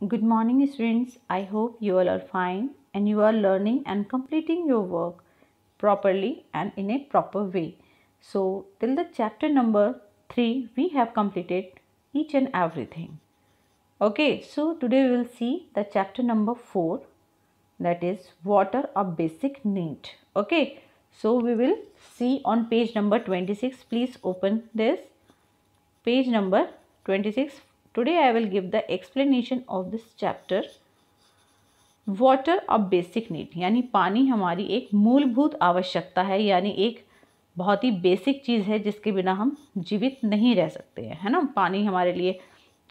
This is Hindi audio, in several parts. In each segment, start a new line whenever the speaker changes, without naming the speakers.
Good morning, students. I hope you all are fine and you are learning and completing your work properly and in a proper way. So, till the chapter number 3, we have completed each and everything. Okay, so today we will see the chapter number 4, that is water, a basic need. Okay, so we will see on page number 26. Please open this page number 26. Today I will give the explanation of this chapter. Water a basic need, यानी पानी हमारी एक मूलभूत आवश्यकता है, यानी एक बहुत ही बेसिक चीज़ है जिसके बिना हम जीवित नहीं रह सकते हैं, है ना। पानी हमारे लिए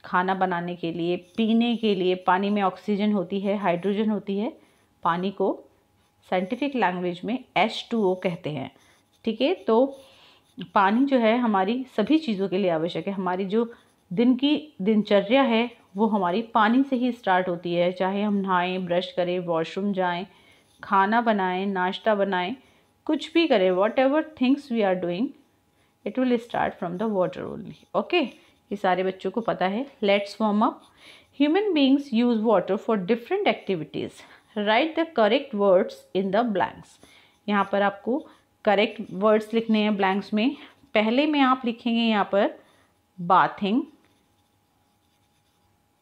खाना बनाने के लिए, पीने के लिए, पानी में ऑक्सीजन होती है, हाइड्रोजन होती है। पानी को साइंटिफिक लैंग्वेज में H2O कहते हैं, ठीक है। तो पानी जो है हमारी सभी चीज़ों के लिए आवश्यक है। हमारी जो दिन की दिनचर्या है वो हमारी पानी से ही स्टार्ट होती है, चाहे हम नहाएं, ब्रश करें, वॉशरूम जाएं, खाना बनाएं, नाश्ता बनाएं, कुछ भी करें, whatever things we are doing, it will start from the water only. Okay, ये सारे बच्चों को पता है। Let's warm up. Human beings use water for different activities. Write the correct words in the blanks. यहाँ पर आपको करेक्ट वर्ड्स लिखने हैं ब्लैंक्स में। पहले में आप लिखेंगे यहाँ पर बाथिंग,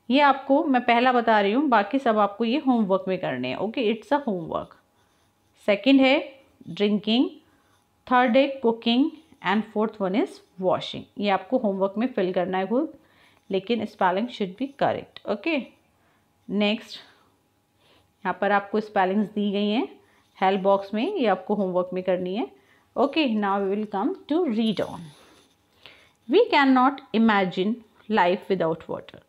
ये आपको मैं पहला बता रही हूँ, बाकी सब आपको ये होमवर्क में करने हैं। Okay, it's a homework. Second है ड्रिंकिंग, थर्ड है cooking and fourth one is washing. ये आपको होमवर्क में फिल करना है खुद, लेकिन spelling should be correct. Okay, next यहाँ पर आपको स्पेलिंग्स दी गई हैं हेल्प बॉक्स में, ये आपको होमवर्क में करनी है। Okay, now we will come to read on. We can not imagine life without water,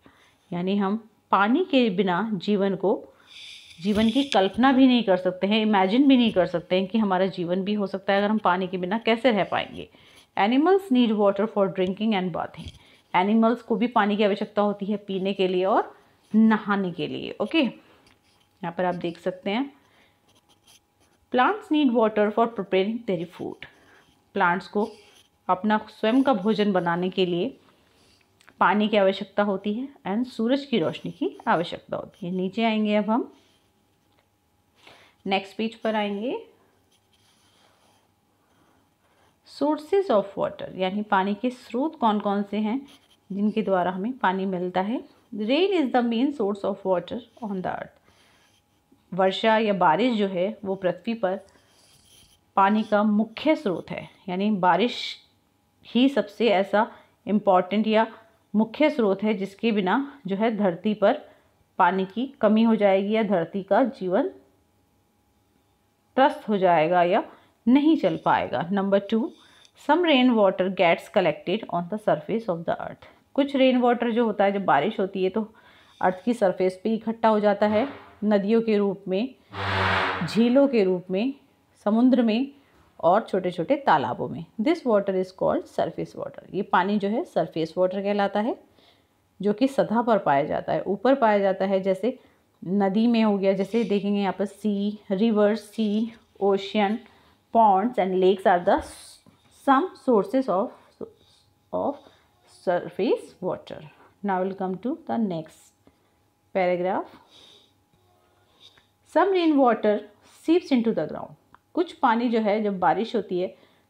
यानी हम पानी के बिना जीवन की कल्पना भी नहीं कर सकते हैं, इमेजिन भी नहीं कर सकते हैं कि हमारा जीवन भी हो सकता है अगर हम पानी के बिना कैसे रह पाएंगे। Animals need water for drinking and bathing. Animals को भी पानी की आवश्यकता होती है पीने के लिए और नहाने के लिए। ओके, यहाँ पर आप देख सकते हैं plants need water for preparing their food. Plants को अपना स्वयं का भोजन बनाने के लिए पानी की आवश्यकता होती है एंड सूरज की रोशनी की आवश्यकता होती है। नीचे आएंगे, अब हम नेक्स्ट पेज पर आएंगे। सोर्सेज ऑफ वाटर, यानी पानी के स्रोत कौन कौन से हैं जिनके द्वारा हमें पानी मिलता है। Rain is the main source of water on the earth. वर्षा या बारिश जो है वो पृथ्वी पर पानी का मुख्य स्रोत है, यानी बारिश ही सबसे ऐसा इम्पॉर्टेंट या मुख्य स्रोत है जिसके बिना जो है धरती पर पानी की कमी हो जाएगी या धरती का जीवन त्रस्त हो जाएगा या नहीं चल पाएगा। Number 2, some rain water gets collected on the surface of the earth. कुछ रेन वाटर जो होता है, जब बारिश होती है तो अर्थ की सरफेस पे इकट्ठा हो जाता है, नदियों के रूप में, झीलों के रूप में, समुद्र में और छोटे छोटे तालाबों में। This water is called surface water. ये पानी जो है सरफेस वाटर कहलाता है, जो कि सतह पर पाया जाता है, ऊपर पाया जाता है। जैसे नदी में हो गया, जैसे देखेंगे यहाँ पर sea, river, sea, ocean, ponds and lakes are the some sources of surface water. Now will come to the next paragraph. Some rain water seeps into the ground. कुछ पानी जो है, जब बारिश होती है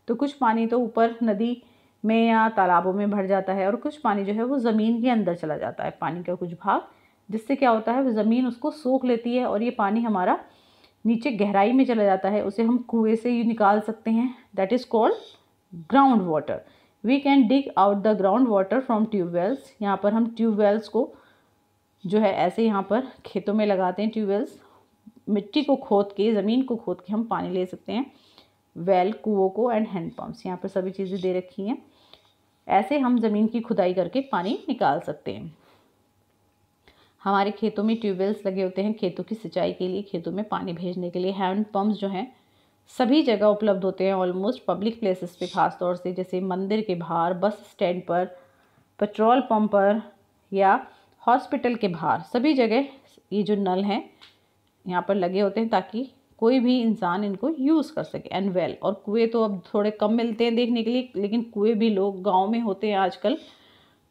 तो कुछ पानी तो ऊपर नदी में या तालाबों में भर जाता है और कुछ पानी जो है वो ज़मीन के अंदर चला जाता है, पानी का कुछ भाग, जिससे क्या होता है वो ज़मीन उसको सोख लेती है और ये पानी हमारा नीचे गहराई में चला जाता है। उसे हम कुएं से ही निकाल सकते हैं, that is called ground water. We can dig out the ground water from tubewells. यहाँ पर हम ट्यूबवेल्स को जो है ऐसे यहाँ पर खेतों में लगाते हैं। ट्यूबवेल्स मिट्टी को खोद के, ज़मीन को खोद के हम पानी ले सकते हैं। वेल, कुओं को एंड हैंड पम्प्स, यहाँ पर सभी चीज़ें दे रखी हैं। ऐसे हम ज़मीन की खुदाई करके पानी निकाल सकते हैं। हमारे खेतों में ट्यूबवेल्स लगे होते हैं खेतों की सिंचाई के लिए, खेतों में पानी भेजने के लिए। हैंड पम्प्स जो हैं सभी जगह उपलब्ध होते हैं, ऑलमोस्ट पब्लिक प्लेसेस पे खास तौर से, जैसे मंदिर के बाहर, बस स्टैंड पर, पेट्रोल पंप पर या हॉस्पिटल के बाहर, सभी जगह ये जो नल हैं यहाँ पर लगे होते हैं ताकि कोई भी इंसान इनको यूज़ कर सके। एंड वेल, और कुएँ तो अब थोड़े कम मिलते हैं देखने के लिए, लेकिन कुएँ भी लोग गांव में होते हैं आजकल,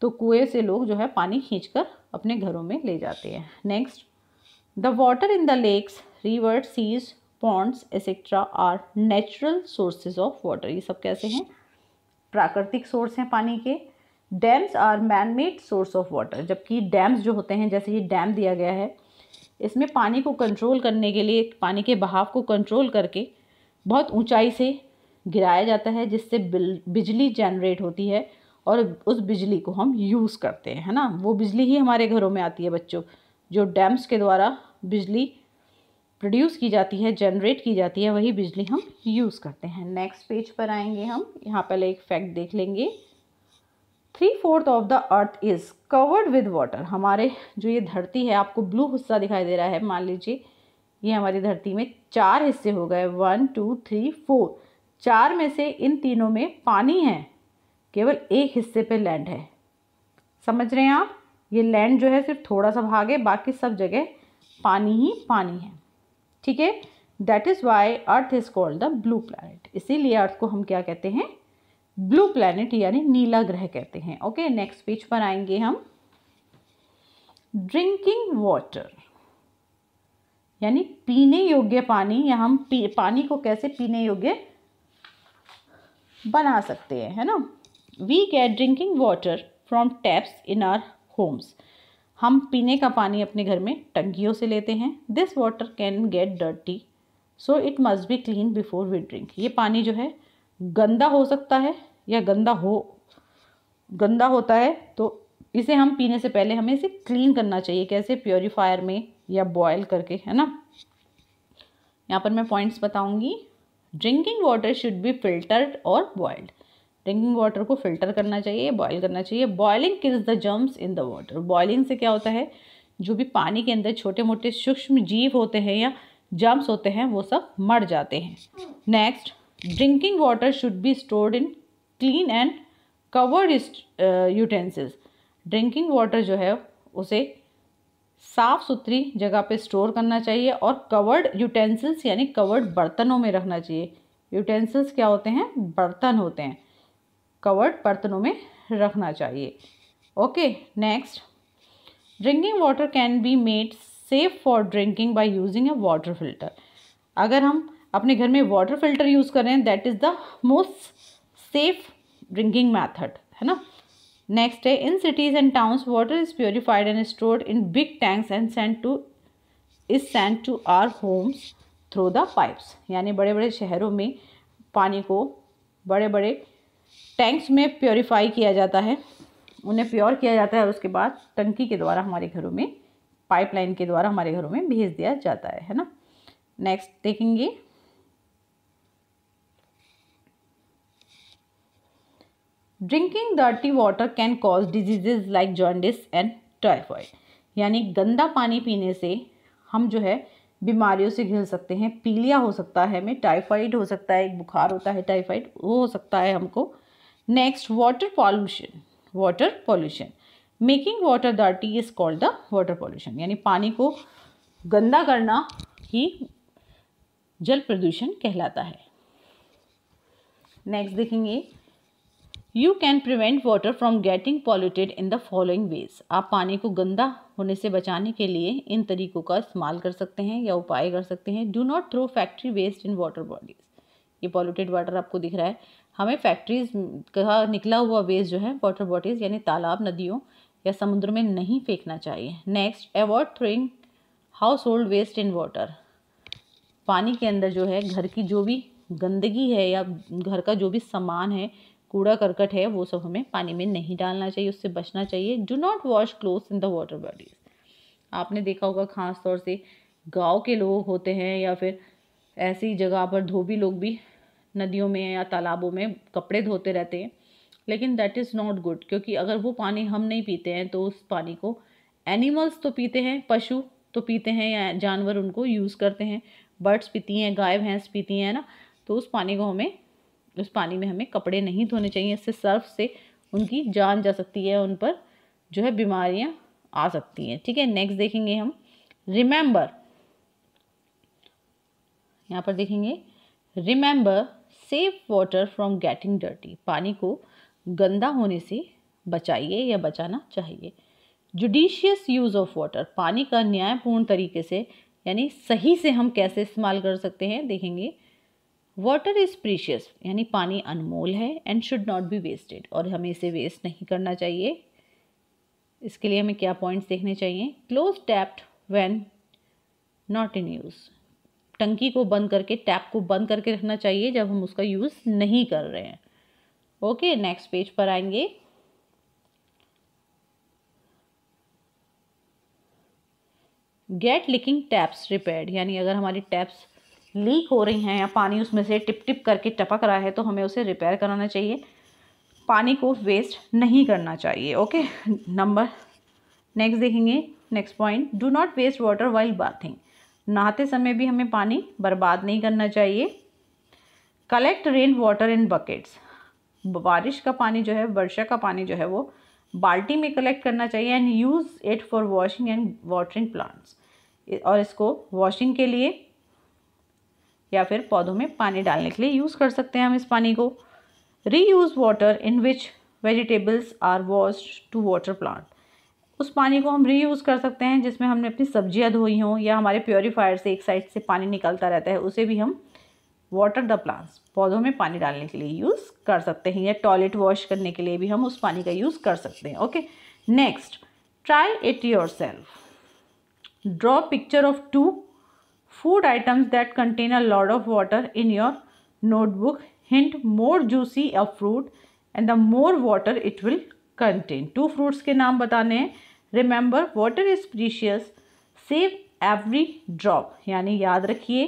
तो कुएँ से लोग जो है पानी खींचकर अपने घरों में ले जाते हैं। Next, the water in the lakes, rivers, seas, ponds etcetera are natural sources of water. ये सब कैसे हैं? प्राकृतिक सोर्स हैं पानी के। Dams are man made source of water, जबकि डैम्स जो होते हैं, जैसे ये डैम दिया गया है, इसमें पानी को कंट्रोल करने के लिए, पानी के बहाव को कंट्रोल करके बहुत ऊंचाई से गिराया जाता है, जिससे बिजली जनरेट होती है और उस बिजली को हम यूज़ करते हैं, है ना। वो बिजली ही हमारे घरों में आती है बच्चों, जो डैम्स के द्वारा बिजली प्रोड्यूस की जाती है, जनरेट की जाती है, वही बिजली हम यूज़ करते हैं। नेक्स्ट पेज पर आएंगे हम, यहाँ पहले एक फैक्ट देख लेंगे। 3/4 of the earth is covered with water. हमारे जो ये धरती है, आपको ब्लू हिस्सा दिखाई दे रहा है, मान लीजिए ये हमारी धरती में 4 हिस्से हो गए, 1 2 3 4। 4 में से इन तीनों में पानी है, केवल एक हिस्से पे लैंड है। समझ रहे हैं आप? ये लैंड जो है सिर्फ थोड़ा सा भाग है, बाकी सब जगह पानी ही पानी है, ठीक है। That is why earth is called the blue planet. इसीलिए अर्थ को हम क्या कहते हैं? ब्लू प्लैनेट यानी नीला ग्रह कहते हैं। ओके, नेक्स्ट पेज पर आएंगे हम। ड्रिंकिंग वाटर यानी पीने योग्य पानी, या हम पानी को कैसे पीने योग्य बना सकते हैं, है ना। We get drinking water from taps in our homes. हम पीने का पानी अपने घर में टंकियों से लेते हैं। This water can get dirty, so it must be clean before we drink. ये पानी जो है गंदा हो सकता है या गंदा होता है, तो इसे हम पीने से पहले हमें इसे क्लीन करना चाहिए। कैसे? प्योरीफायर में या बॉयल करके, है ना। यहाँ पर मैं पॉइंट्स बताऊंगी। Drinking water should be filtered और बॉयल्ड। ड्रिंकिंग वाटर को फिल्टर करना चाहिए, बॉयल करना चाहिए। Boiling kills the germs in the water. Boiling से क्या होता है? जो भी पानी के अंदर छोटे मोटे सूक्ष्म जीव होते हैं या जर्म्स होते हैं, वो सब मर जाते हैं। Next, drinking water should be stored in clean and covered utensils. Drinking water जो है उसे साफ़ सुथरी जगह पे स्टोर करना चाहिए और कवर्ड यूटेंसिल्स यानी कवर्ड बर्तनों में रखना चाहिए। यूटेंसिल्स क्या होते हैं? बर्तन होते हैं। कवर्ड बर्तनों में रखना चाहिए। Okay, next, drinking water can be made safe for drinking by using a water filter. अगर हम अपने घर में वाटर फिल्टर यूज़ कर रहे हैं, that is the most safe drinking method, है ना। नेक्स्ट है, in cities and towns water is purified and stored in big tanks and sent to our homes through the pipes. यानी बड़े बड़े शहरों में पानी को बड़े बड़े टैंक्स में प्योरीफाई किया जाता है, उन्हें प्योर किया जाता है और उसके बाद टंकी के द्वारा हमारे घरों में, पाइपलाइन के द्वारा हमारे घरों में भेज दिया जाता है ना। नेक्स्ट देखेंगे, drinking dirty water can cause diseases like jaundice and typhoid. यानी गंदा पानी पीने से हम जो है बीमारियों से घिर सकते हैं। पीलिया हो सकता है, हमें टाइफाइड हो सकता है, एक बुखार होता है टाइफाइड, वो हो सकता है हमको। Next, water pollution making water dirty is called the water pollution. यानी पानी को गंदा करना ही जल प्रदूषण कहलाता है। नेक्स्ट देखेंगे, you can prevent water from getting polluted in the following veg. आप पानी को गंदा होने से बचाने के लिए इन तरीकों का इस्तेमाल कर सकते हैं या उपाय कर सकते हैं। Do not throw factory waste in water bodies. ये पॉल्यूटेड वाटर आपको दिख रहा है, हमें फैक्ट्रीज का निकला हुआ वेस्ट जो है वाटर बॉडीज यानी तालाब, नदियों या समुद्र में नहीं फेंकना चाहिए। Next, avoid throwing household waste in water. पानी के अंदर जो है घर की जो भी गंदगी है या घर का जो भी सामान है, कूड़ा करकट है, वो सब हमें पानी में नहीं डालना चाहिए, उससे बचना चाहिए। Do not wash clothes in the water bodies. आपने देखा होगा खास तौर से गांव के लोग होते हैं या फिर ऐसी जगह पर धोबी लोग भी नदियों में या तालाबों में कपड़े धोते रहते हैं, लेकिन दैट इज़ नॉट गुड, क्योंकि अगर वो पानी हम नहीं पीते हैं तो उस पानी को एनिमल्स तो पीते हैं, पशु तो पीते हैं या जानवर उनको यूज़ करते हैं, बर्ड्स पीती हैं, गाय भैंस पीती हैं ना। तो उस पानी में हमें कपड़े नहीं धोने चाहिए, इससे सर्फ से उनकी जान जा सकती है, उन पर जो है बीमारियां आ सकती हैं। ठीक है, नेक्स्ट देखेंगे हम, रिमेंबर, यहाँ पर देखेंगे, remember save water from getting dirty. पानी को गंदा होने से बचाइए या बचाना चाहिए। जुडिशियस यूज़ ऑफ वाटर, पानी का न्यायपूर्ण तरीके से यानी सही से हम कैसे इस्तेमाल कर सकते हैं देखेंगे। वाटर इज़ प्रीशियस यानी पानी अनमोल है and should not be wasted, और हमें इसे वेस्ट नहीं करना चाहिए। इसके लिए हमें क्या पॉइंट्स देखने चाहिए। Close tapped when not in use, टंकी को बंद करके, टैप को बंद करके रखना चाहिए जब हम उसका यूज़ नहीं कर रहे हैं। ओके, नेक्स्ट पेज पर आएंगे। गेट लीकिंग टैप्स रिपेयर्ड, यानी अगर हमारी टैप्स लीक हो रही हैं या पानी उसमें से टिप टिप करके टपक रहा है तो हमें उसे रिपेयर कराना चाहिए, पानी को वेस्ट नहीं करना चाहिए। ओके, नेक्स्ट देखेंगे। Next point, do not waste water while bathing, नहाते समय भी हमें पानी बर्बाद नहीं करना चाहिए। Collect rain water in buckets, बारिश का पानी जो है, वर्षा का पानी जो है वो बाल्टी में कलेक्ट करना चाहिए। And use it for washing and watering plants, और इसको वॉशिंग के लिए या फिर पौधों में पानी डालने के लिए यूज़ कर सकते हैं हम इस पानी को। Reuse water in which vegetables are washed to water plant, उस पानी को हम रीयूज़ कर सकते हैं जिसमें हमने अपनी सब्जियां धोई हों या हमारे प्योरीफायर से एक साइड से पानी निकलता रहता है, उसे भी हम वाटर द प्लांट्स, पौधों में पानी डालने के लिए यूज़ कर सकते हैं, या टॉयलेट वॉश करने के लिए भी हम उस पानी का यूज़ कर सकते हैं। Okay, next, try it yourself, draw picture of 2 food items that contain a lot of water in your notebook. Hint, more juicy a fruit and the more water it will contain. 2 fruits के नाम बताने हैं। Remember, water is precious. Save every drop, यानी याद रखिए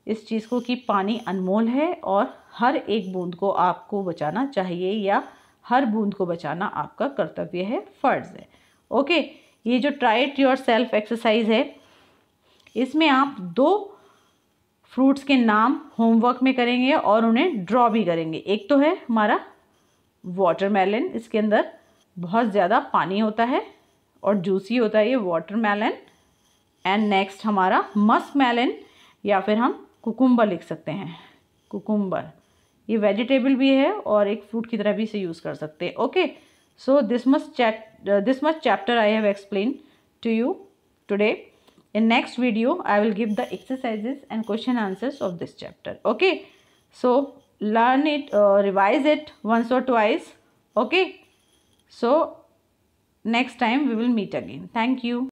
इस चीज़ को कि पानी अनमोल है और हर एक बूंद को आपको बचाना चाहिए, या हर बूंद को बचाना आपका कर्तव्य है, फ़र्ज़ है। ओके, ये जो try it your self exercise है, इसमें आप 2 फ्रूट्स के नाम होमवर्क में करेंगे और उन्हें ड्रॉ भी करेंगे। एक तो है हमारा वाटरमेलन, इसके अंदर बहुत ज़्यादा पानी होता है और जूसी होता है ये वाटरमेलन। एंड नेक्स्ट हमारा मस्कमेलन, या फिर हम कुकुम्बर लिख सकते हैं, कुकुम्बर, ये वेजिटेबल भी है और एक फ्रूट की तरह भी इसे यूज़ कर सकते हैं। Okay, so this much chapter I have explain to you today. In next video, I will give the exercises and question answers of this chapter. Okay, so learn it, revise it once or twice. Okay, so next time we will meet again. Thank you.